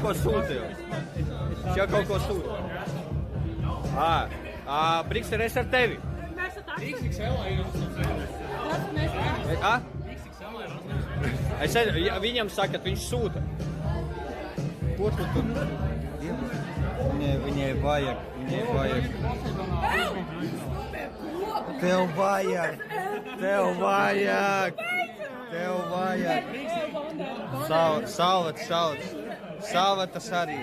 ko sūtīju. Es jau kaut ko sūtīju. Brikster, es ar tevi. Viņam saka, ka viņš sūta. Ko tu tur? Viņai vajag. Tev vajag. Salvetas arī.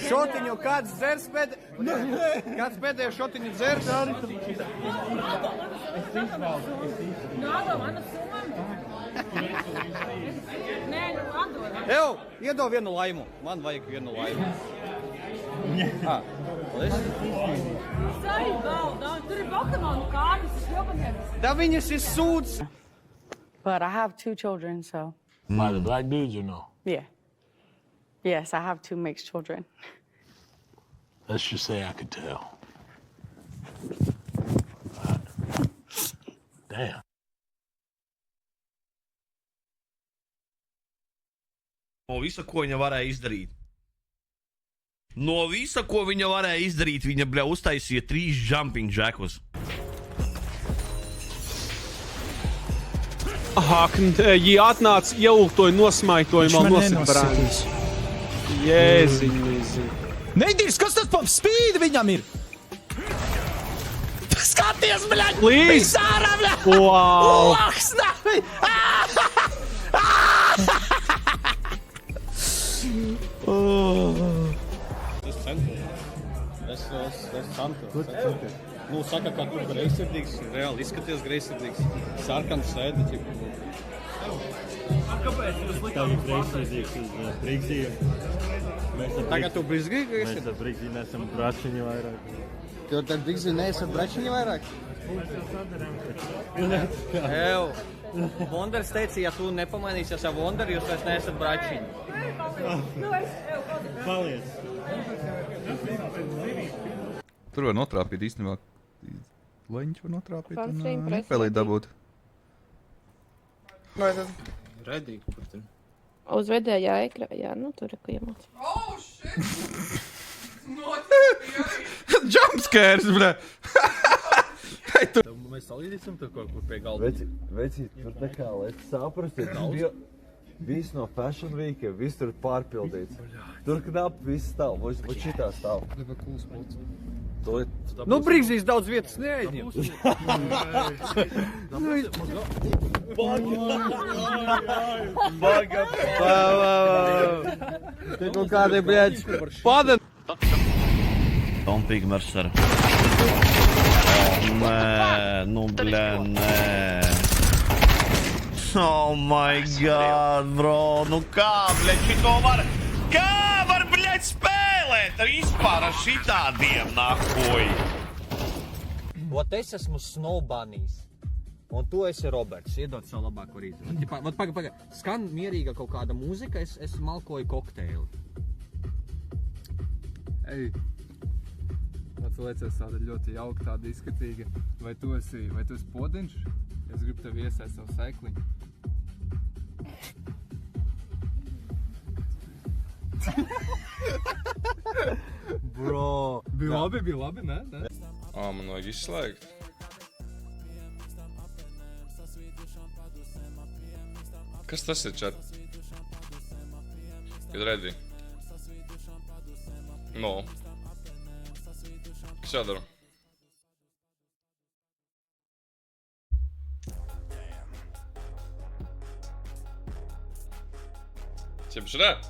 Šotiņu kāds dzers kāds pēdējo šotiņu dzers? Iedod vienu laimu. Man vajag vienu laimu. Da viņas ir sūds. But I have 2 children, so. By the black dudes or no? Yeah. Yes, I have 2 mixed children. Let's just say I could tell. Damn. No visa, ko viņa varēja izdarīt. Viņa, bļa, uztaisīja 3 jumping jackus. Viņi atnāca, ieultoja, nosmaitoja, man nositbrāņas. Jēziņ. Neidīrs, kas tas pa spīdi viņam ir? Skaties, bļaļ! Līdz! Visārā, bļaļ! Wow! Laksnavi! Es centos. Es centos. Nu, saka, ka tu greizsirdīgs, reāli izskaties greizsirdīgs. Sarkans sēdi, cik. Kāpēc jūs likāt greizsirdīgs uz Brigzīju? Tagad tu Brigzīju Mēs esi? ar Brigzīju nesam bračiņi vairāk. Tu ar Brigzīju neesi bračiņi vairāk? Wonders teica, ja tu nepamainīsies ar Wonderu, jūs vairs neesat bračiņi. Paliec. Tur var notrāpīt īstenībā. Leņķi var notrāpīt un nepēlīt dabūt. Vai tad? Redī, kur tur? Uz vedējā ekrānā, jā, nu tur ir iemāc. Oh, shit! Jumpscares, bļa! Mēs salīdīsim tur kaut kur pie galda. Vecīt, tur tā kā, lai saprastu, viss no Fashion Week, viss tur pārpildīts. Tur knap viss stāv, vai šitā stāv. Nu, Brigzīs daudz vietas neaizņem. Te kaut kādi, bļaļ, pada. Don't pick Mercer. Nē, nu, bļa, nē. Oh my god, bro. Nu kā, bļa, šito var... Kā var, bļa, spēlēt ar vispār ar šitādiem, nahuj? Ot, es esmu Snowbunnies. Un tu esi Roberts. Iedod savu labāko rīzi. Paga. Skan mierīga kaut kāda mūzika, es malkoju kokteili. Ej. Tu liecies tāda ļoti jauka, tāda izskatīga. Vai tu esi podiņš? Es gribu tev iesaist savu sēkliņu. Bro. Bija labi, ne? Man vajag izslēgt. Kas tas ir, čat? Kad ready? No. Kas jādara? Ķepši rēt?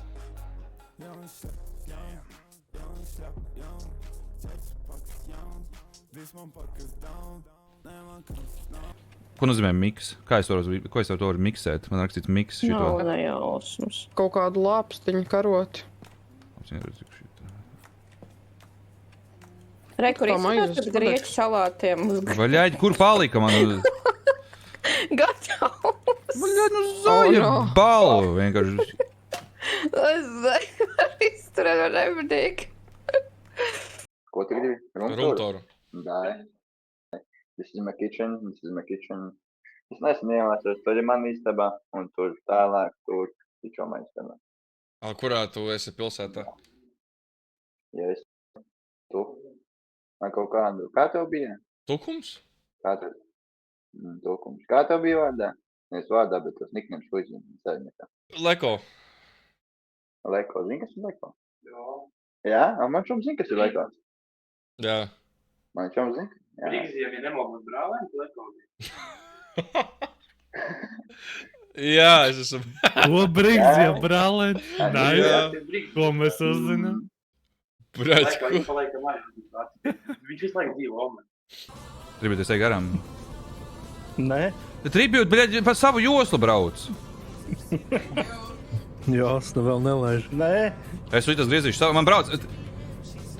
Ko nozīmē miks? Ko es varu miksēt? Man rakstīts miks šito. Nav nejausmas. Kaut kādu lāpstiņu karoti. Re, kur izskatās pēc grieķu salātiem. Vaļaļ, kur palika man? Gatavs. Vaļaļ, nu zaļa balva vienkārši. Es izturēt ar nepatīk. Ko tu gribi? Rumtoru. Dai. This is my kitchen. Es nesen iemācos, tur ir mana istabā, un tur tālāk, tur tičomā istabā. Kurā tu esi pilsētā? Ja es tu. Man kaut kādu. Kā tev bija? Tukums? Kā tev? Tukums. Kā tev bija vārdā? Es vārdā, bet tas niknams uzzina. Leko. Leko. Zini, kas ir Leko? Jā? Man šom zina, kas ir Leko. Jā. Man šom zina? Jā. Brīgziem, ja nemokot brālēm, tu Leko. Jā, es esmu. Ko Brigziem, brālē? Nē, ko mēs uzzinām? Brēc, Leko, viņš palaika mājā. Viņš visu laiku dzīvo Omen. Tribjūt, es eju garām. Nē. Tribjūt, bļaļ, pa savu joslu brauc. Josla vēl nelaiž. Nē. Es viņu tas griezīšu savu, man brauc.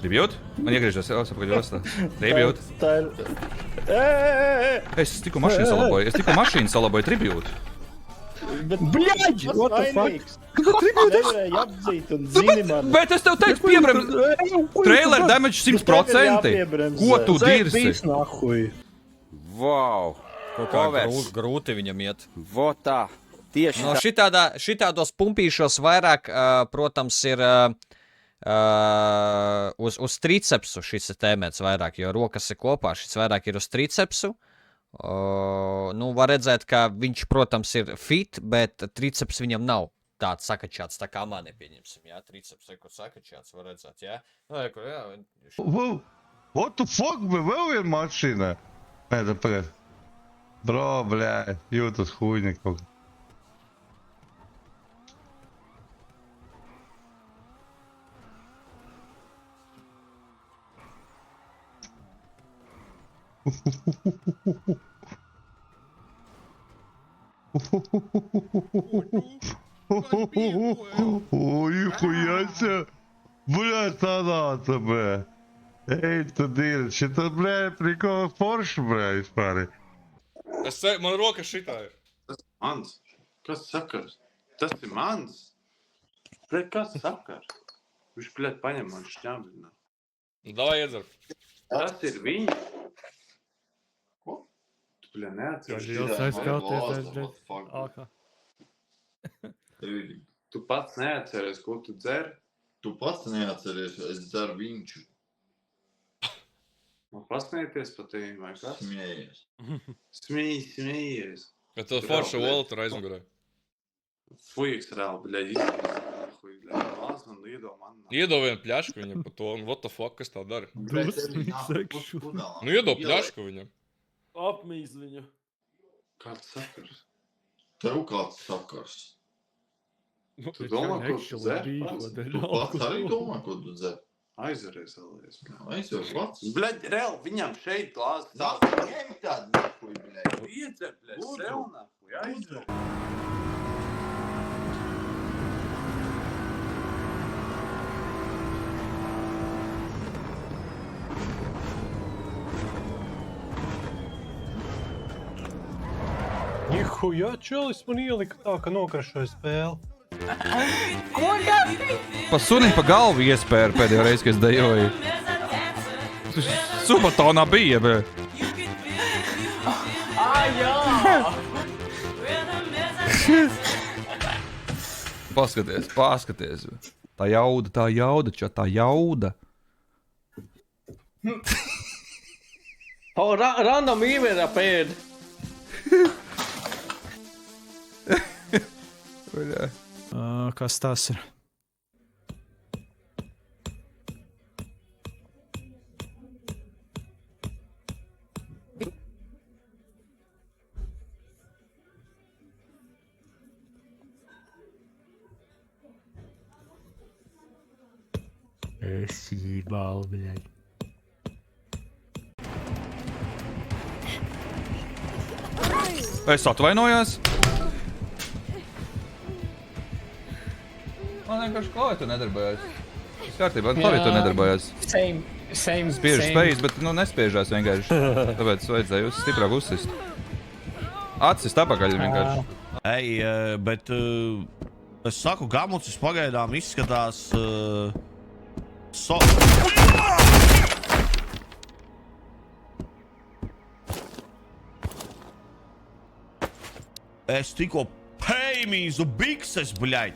Tribjūt? Man iegriežas apakaļ joslā. Tribjūt. Tā ir... Es tikko mašīnu salaboju, Tribjūt. Bļaļ! What the fuck? Nevarēja apdzīt un zini man. Bet es tev teicu, piebrem... Trailer damage 100%. Ko tu dirsi? Wow. Kaut kā grūti viņam iet. Votā. Tieši no šitādos pumpīšos vairāk, protams, ir uz tricepsu šis ir tēmēts vairāk, jo rokas ir kopā, šis vairāk ir uz tricepsu. Nu, var redzēt, ka viņš, protams, ir fit, bet triceps viņam nav tāds sakačāts, tā kā man nepieņemsim, jā? Triceps ir, kur sakačāts, var redzēt, jā? What the fuck, vēl viena mašīna? Nē, tā pagad. Bro, bļā, jūtas huļņa kaut kā. Ой, хуяся. Бля, санāca, bļā. Ej, tu dirzi, šita, bļā, prikola forša, bļā, vispār. Man roka šitā ir. Tas ir mans. Kas sakars? Tas ir mans. Bļaļ, kas sakars? Viņš, bļaļ, paņem man šķābina. Davai iedzer. Tas ir viņa. Ko? Tu, bļaļ, neatceries. Jūs aizskauties, bļaļ. Tu pats neatceries, ko tu dzer? Tu pats neatceries, es dzeru viņš. Man pasmieties par tevi, vai kas? Smējies. Smējies. Bet tu forša olu tur aizmugurē. Fujiks reāli, bļaļ, izskatās. Vāz man iedo man. Iedo vienu pļašku viņam par to, un what the fuck, kas tā dara? Nu, iedo pļašku viņam. Apmīs viņu. Kāds sakars? Tev kāds sakars? Tu domā, ko tu dzer? Tu pats arī domā, ko tu dzer? Aizveries vēlēs. Aizver pats. Bļaļ, reāli, viņam šeit glāzes. Ņem tādu nahuj, bļaļ. Iedzer, bļaļ, sev nahuj, aizver. Nihuja, čelis man ielika tā, ka nokrašoja spēli. Pa sunim pa galvu iespēru pēdējo reizi, kad es dejoju. Supertonā bija, bet... Paskaties. Tā jauda, čat, tā jauda. Random email appeared. Kas tas ir? Es jebālu, bļaļ. Es atvainojos. Man vienkārši klāja to nedarbojās. Es kārtībā, arī to nedarbojās. Same. Spiežu spējas, bet nespiežās vienkārši. Tāpēc vajadzēja stiprāk uzsist. Atsist apakaļ vienkārši. Ej, bet es saku, Gamucis pagaidām izskatās... Es tikko pēmīzu bikses, bļaļ!